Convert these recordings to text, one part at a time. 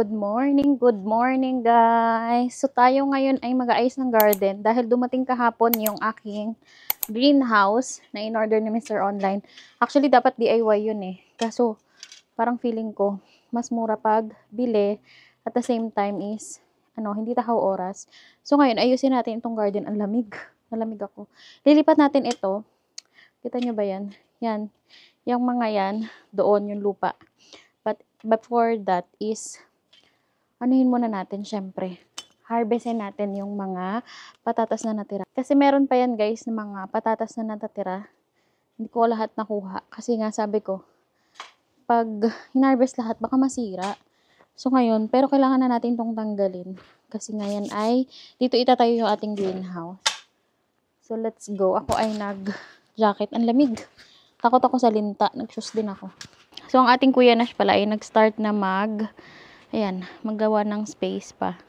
Good morning guys. So tayo ngayon ay mag-aayos ng garden dahil dumating kahapon yung aking greenhouse na in-order ni Mr. Online. Actually dapat DIY yun eh. Kaso parang feeling ko mas mura pag bili at the same time is hindi takaw oras. So ngayon ayusin natin itong garden. Ang lamig. Nalamig ako. Lilipat natin ito. Kita nyo ba yan? Yan. Yung mga yan, doon yung lupa. But before that is, anuhin muna natin syempre. Harvestin natin yung mga patatas na natira. Kasi meron pa yan guys, ng mga patatas na natira. Hindi ko lahat nakuha. Kasi nga sabi ko, pag hinarvest lahat, baka masira. So ngayon, pero kailangan na natin itong tanggalin. Kasi ngayon ay, dito itatayo yung ating greenhouse. So let's go. Ako ay nag-jacket. Ang lamig. Takot ako sa linta. Nag-shoes din ako. So, ang ating Kuya Nash pala ay nag-start na maggawa ng space pa.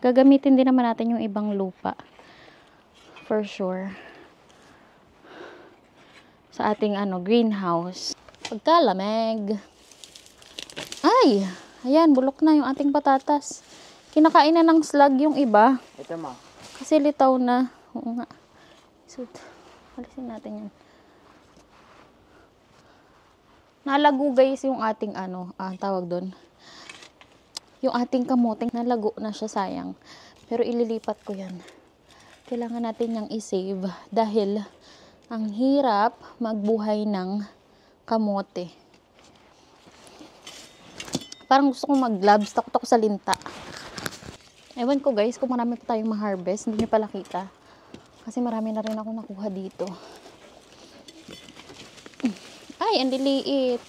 Gagamitin din naman natin yung ibang lupa. For sure. Sa ating greenhouse. Pagkalamig. Ay! Ayan, bulok na yung ating patatas. Kinakain na ng slug yung iba. Ito mo. Kasi litaw na. Oo nga. So, alisin natin yan. Nalago guys yung ating tawag doon. Yung ating kamoting nalago na siya, sayang. Pero ililipat ko yan. Kailangan natin yang i-save dahil ang hirap magbuhay ng kamote. Parang gusto kong mag-gloves, takot ako sa linta. Ewan ko guys kung marami pa tayong ma-harvest, hindi nyo pala kita. Kasi marami na rin ako nakuha dito. Ay, ang liliit.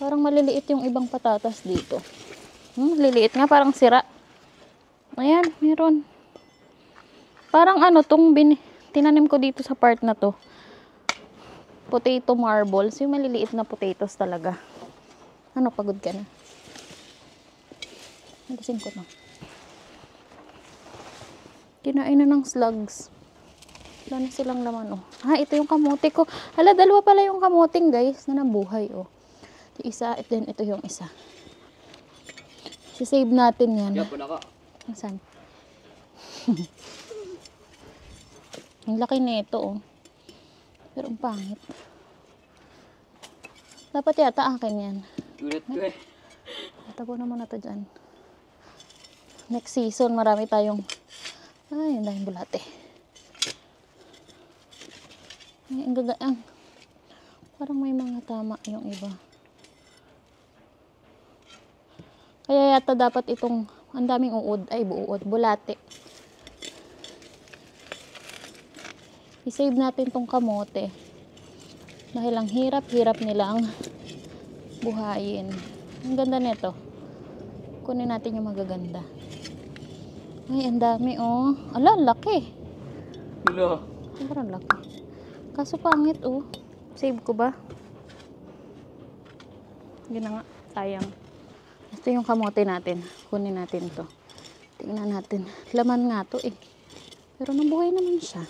Parang maliliit yung ibang patatas dito. Liliit nga, parang sira. Ayan, meron. Parang tinanim ko dito sa part na to. Potato marbles. Yung maliliit na potatoes talaga. Pagod ka na? Nalisin ko na. Kinain na ng slugs. Wala na silang laman, oh. Ito yung kamote ko. Hala, dalawa pala yung kamoting, guys, na nabuhay, oh. Yung isa, at then ito yung isa. Si-save natin yan. Yapo na ka. Saan? Ang laki na ito, oh. Pero ang pangit. Dapat yata akin yan. Ulit ko eh. Tago naman na to dyan. Next season, marami tayong ang daming bulate. Ay, ang gagaang. Parang may mga tama yung iba. Kaya yata dapat itong ang daming bulate. I-save natin tong kamote. Dahil ang hirap-hirap nilang buhayin. Ang ganda nito. Kunin natin yung magaganda. Ay, ang dami, oh. Ala, laki. Wala. Sobrang laki. Kaso pangit, oh. Save ko ba? Hindi na nga. Sayang. Ito yung kamote natin. Kunin natin to. Tingnan natin. Laman nga to, eh. Pero nabuhay naman siya.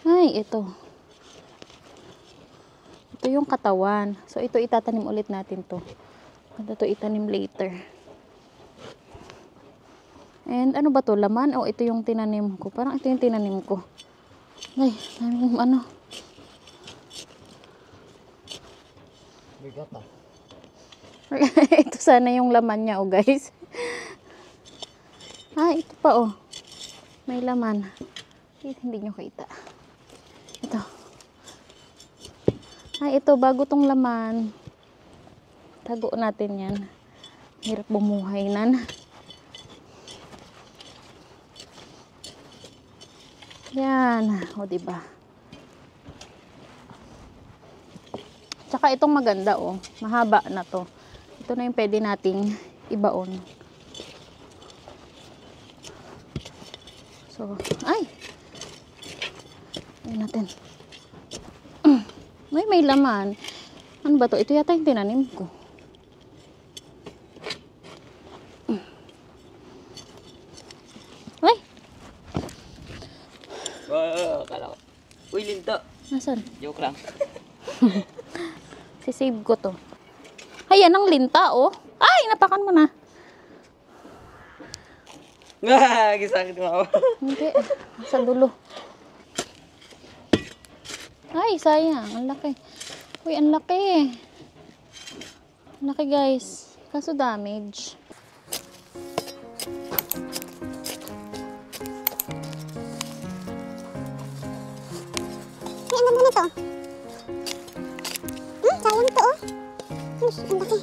Ay, ito. Ito yung katawan. So, ito itatanim ulit natin to. Ito itanim later. And ano ba to? Laman? O ito yung tinanim ko? Parang ito yung tinanim ko. Ay, Bigat ah. Ito sana yung laman niya, oh guys. Ito pa, oh. May laman. Hindi nyo kita. Ito. Ito, bago tong laman. Tago natin yan. Hirap bumuhay nan. Yan. O, diba? Tsaka itong maganda, oh. Mahaba na to. Ito na yung pwede nating ibaon. So, ay! Ayan natin. May laman. Ano ba to? Ito yata yung tinanim ko. dito. Nasaan? Joke lang. Sisave ko to. Ayan ang linta, oh. Ay, napakan mo na. Gisakit mo ako. Hindi. Sa dulo. Ay, sayang. Ang laki. Uy, ang laki. Ang laki, guys. Kaso damage. Ay, ang ganda nito. Sayang to, oh. Ay, ang laki.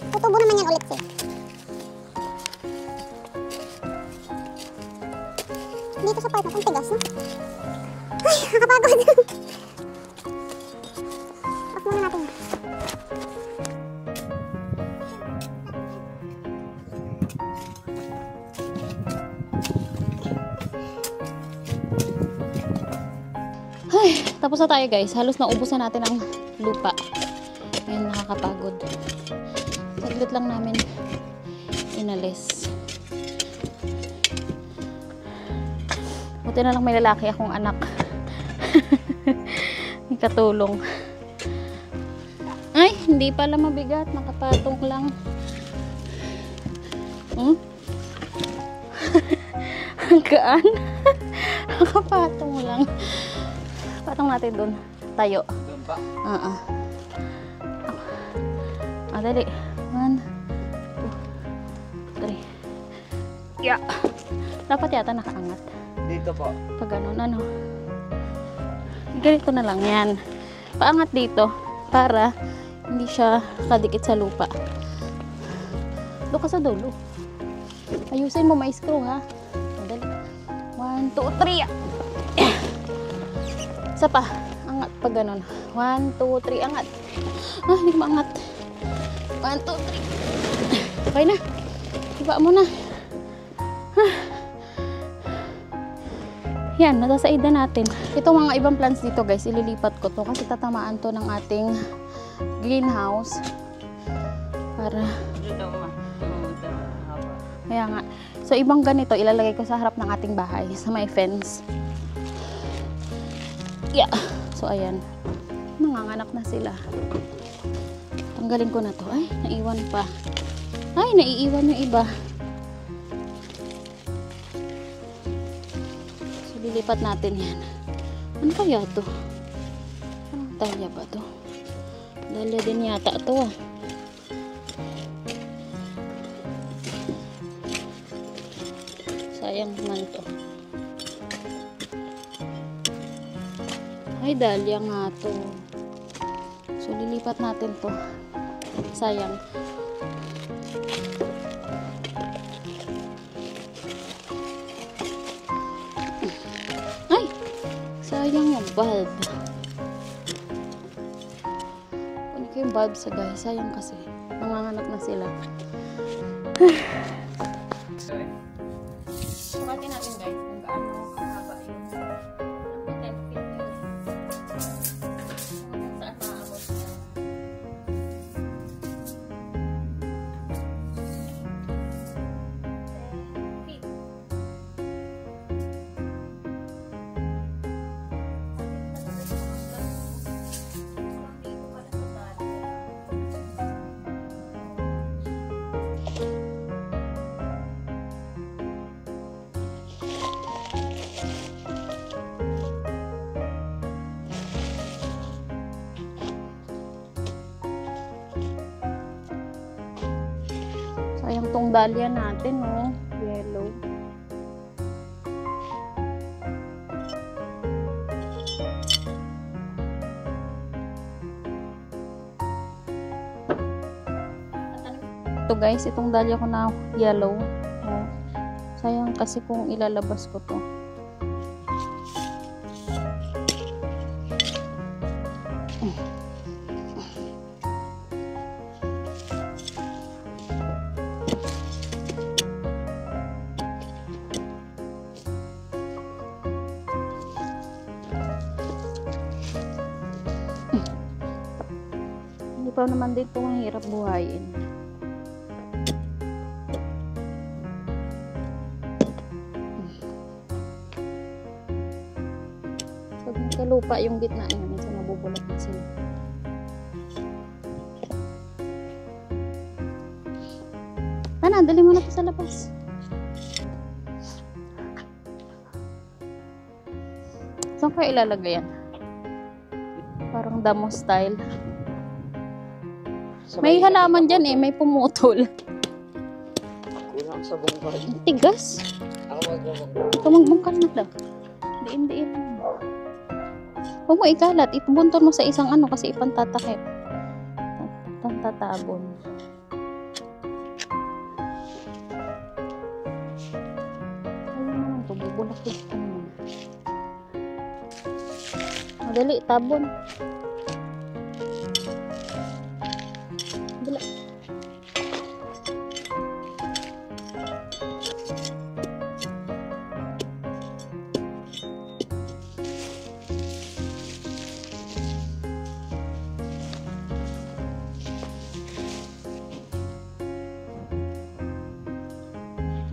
Tutubo naman yan ulit, eh. Dito sa part na, ang tigas, no? Ay, nakakapagod. Off muna natin. Ay, tapos na tayo, guys. Halos naubos na natin ang lupa. Ayun, nakakapagod. Saglit lang namin inalis. Buti na lang may lalaki akong anak. May katulong. Ay, hindi pala mabigat. Nakapatong lang. Ang gaan. Nakapatong lang. Patong natin dun. Tayo. Doon pa. Dali. 1, 2, 3. Yeah. Dapat yata nakaangat. Dito po. Pag ganun, ano. Ganito na lang yan. Paangat dito. Para hindi siya kadikit sa lupa. Doon ka sa dulo. Ayusin mo, may screw, ha. Dali. 1, 2, 3. Isa pa. Angat pag ganun. 1, 2, 3. Angat. Ah, hindi ko maangat. 1, 2, 3. Okay na. Iba mo na. Yan, natasaid na natin. Itong mga ibang plants dito, guys, ililipat ko to kasi tatamaan to ng ating greenhouse. Para, Dito mo. kaya nga. So, ibang ganito, ilalagay ko sa harap ng ating bahay, sa may fence. Yeah. So, ayan. Nanganganak na sila. Tanggalin ko na to. Ay, naiwan pa. Ay, naiiwan yung iba. So, lilipat natin yan. Ano kaya to? Anong dahlia ba to? Dahlia din yata to, ah. Sayang naman to. Ay, dahlia nga to. So, lilipat natin to. Sayang. Ay! Sayang yung bulb. Kunin ko yung bulb sa guys. Sayang kasi. Nanganganak na sila. Sukatin natin guys kung gaano kahaba yung 10 feet yun. Kung saan maabot niya. Sayang tong dahlia natin, oh. Yellow. Ito guys, itong dahlia ko na yellow. Oh. Sayang kasi kung ilalabas ko to. Hindi pa naman din ito mahirap buhayin. Pag nagkalupa lupa yung gitna niya. Minsan nabubulat na sila. Tana, dali mo na to sa labas. Saan kaya ilalagay yan? Parang damo style. May halaman dyan eh, may pumutol. Kulang sa bungkal. Ang tigas. Ako magbubungkal. Ito magbungkal na lang. Diin. Huwag mo ikalat. Itubunton mo sa isang ano kasi ipantatakip. Tatabon. Ayun naman ito. Bubulak-bulak ka naman. Madali, tabon. Dala.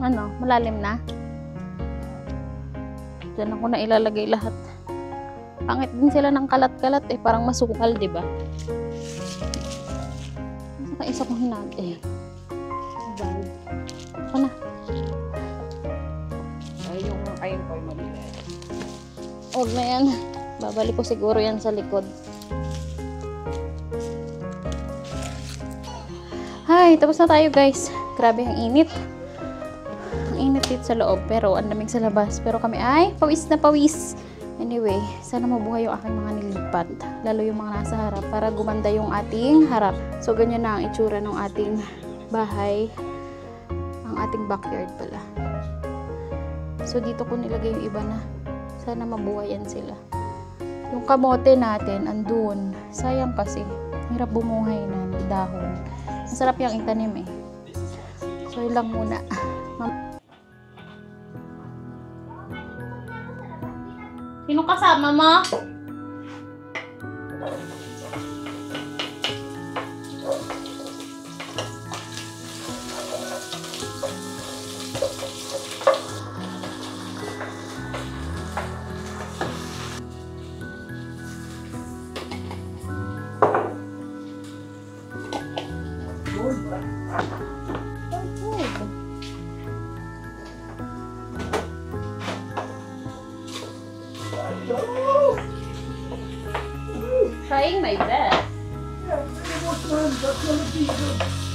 Ano, malalim na? Diyan ako na ilalagay lahat. Pangit din sila ng kalat-kalat eh, parang masukal, di ba? Saka isa kong hinati. Bag. Ako na. Ay, yung ayun po yung maliit. Huwag na yan. Babalik ko siguro yan sa likod. Hi, tapos na tayo guys. Grabe ang init. Ang init dito sa loob, pero ang lamig sa labas. Pero kami ay pawis na pawis. Anyway, sana mabuhay yung aking mga nilipat. Lalo yung mga nasa harap para gumanda yung ating harap. So, ganyan na ang itsura ng ating bahay. Ang ating backyard pala. So, dito ko nilagay yung iba na. Sana mabuhayan sila. Yung kamote natin, andun. Sayang kasi. Hirap bumuhay na ng dahon. Masarap yung itanim eh. So, yun lang muna. Sino kasama mo? Trying my best. Yeah, pretty much, man. That's gonna be good.